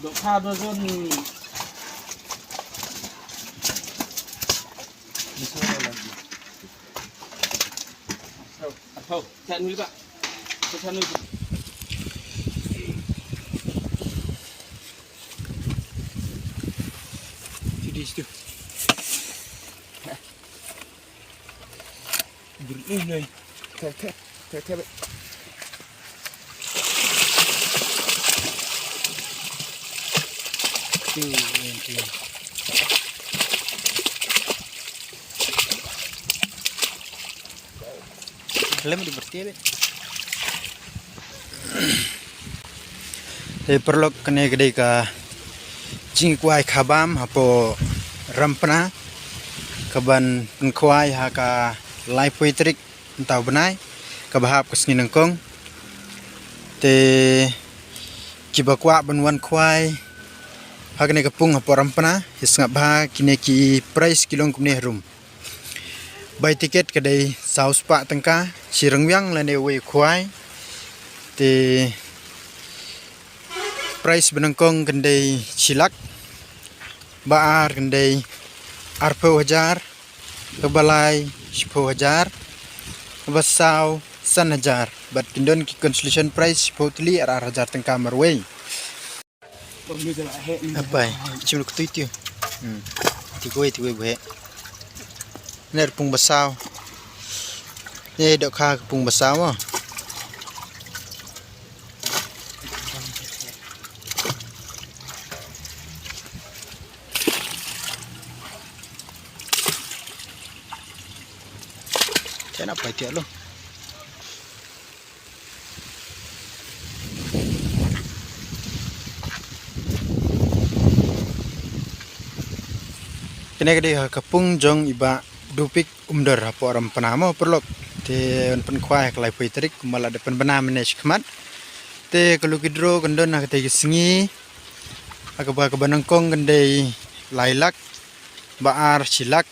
độ pha đôi dân không chạy núi bạn chạy núi di situ berdiri kayak lem di bersih perlu kena gede ka jingkwai khabam hapo rampana kaban penkwai haka lai poitrik entau benai kabahap kesngin nengkong te kibakwa benwan kwai hakne kapung hapo rampana hisngap ba kine ki price kilong kumne room buy ticket kadai saus pa tengka sirengwyang lane we kwai te price benengkong kendai silak baar kendai 10,000 kebalai 10,000 kebasau 1,000 bat kindon ki consolation price potli 4,000 tengka marway apa cuma kutu tiga buhe ner pung basau ni dok kha pung basau ah saya nak baca lo kene gede kapung jong iba dupik umdor hapo orang penamo perlok te pen kwai klai poitrik kumala depan bena manage khmat te kalu kidro kendon nak te singi akaba ka banangkong kendai lailak baar silak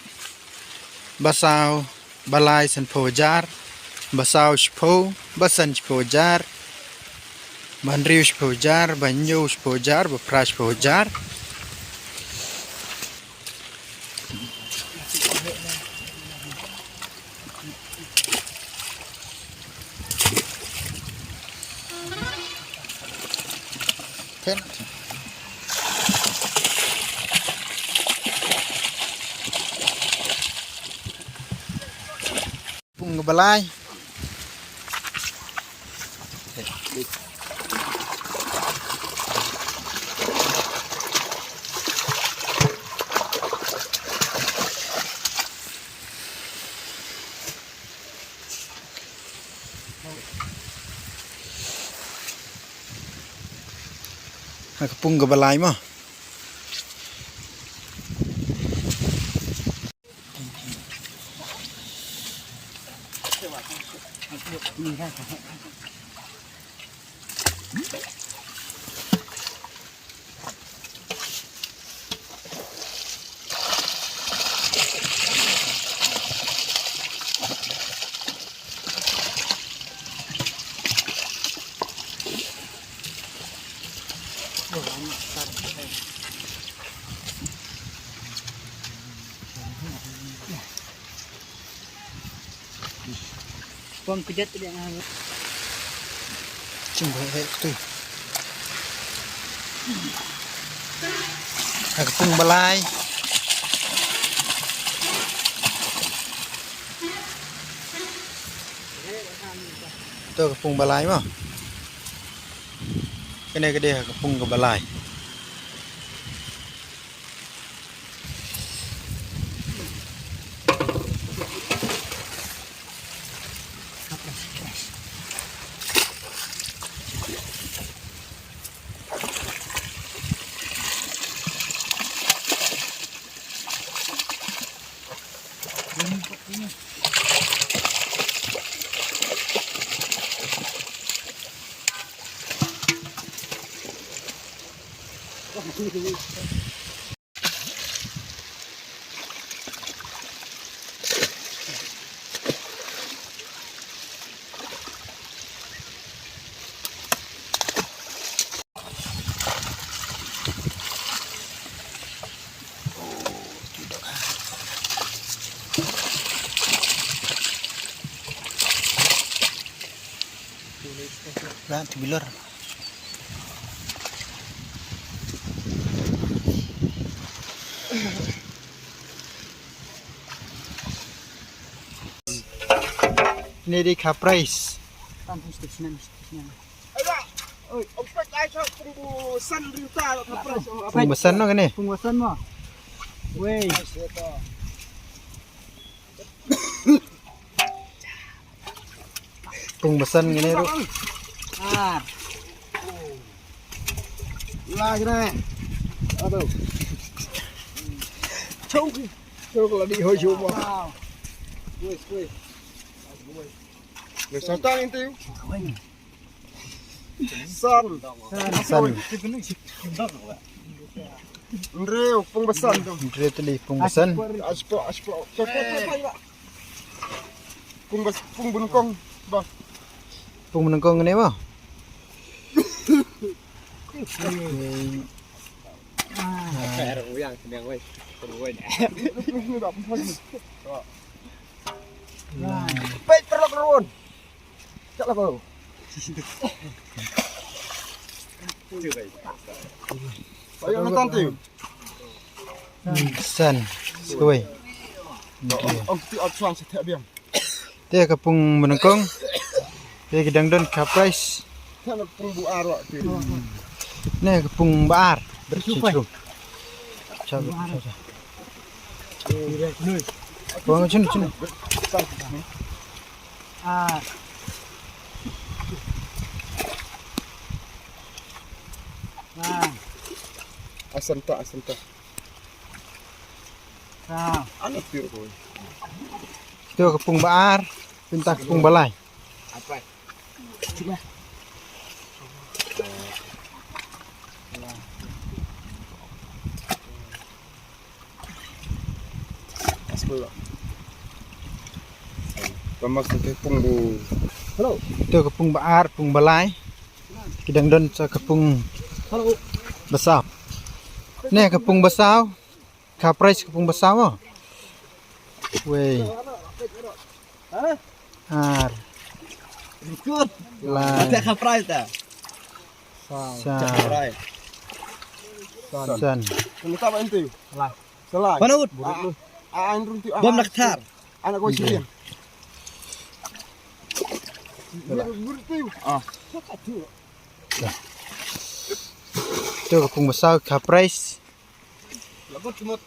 basau balai san pojar basau shpo basan pojar bandriu pojar banyo pojar bapras pojar pen pung balai kapung ke balai mah Pom kejat dia ngah. Cuma tu. Kapung balai. Tu kapung balai mah. Kene gede kapung ke balai. Lah tibilor. Ini di kaprais. Tampung stasiun. Oi, ompet ai cho punggusan rinta lo kapras. Pembesan no kan ni? Penguasaan mah. Weh. Pembesan gini ru. Ah. Lah kena. Aduh. Chong. Chong là đi hơi chụp mà. Wow. Weh. Người sao tăng tiêu. San. San. Reu punggusan tu. Dre tali pembesan. Aspo. Pung bunkong. Bah. Pung menengkong gini mah. Pet perlu keruan. Cak lah bau. Ayo nonton tu. San. Sekoi. Ông tự ấp xoang sẽ thẹo biếng. Dia kapung menengkong. Dia kedangdon kaprais. Theo nó pung bu ar rồi. Ni kapung baar. Bercicrum. Coba. Buang sini. Ah. Nah. Asanta. Nah. Anak tiu tu. Itu kapung baar. Pinta kapung balai. Apa? Coba. Aspo. Pamak tu pung bu. Halo. Itu kapung baar, kapung balai. Kedangdon sa kapung Halo. besar. Ni kapung besar. Kaprais kapung besar mah. Weh. Ar. Ikut. Lai. Ada kaprais dah. San. San. Kamu tahu apa tu? Salah. Salah. Panut. An run tiu. Bom naktar. Anak gua sih. Buru tiu. Ah. Itu kapung besar kaprais. Lagu cuma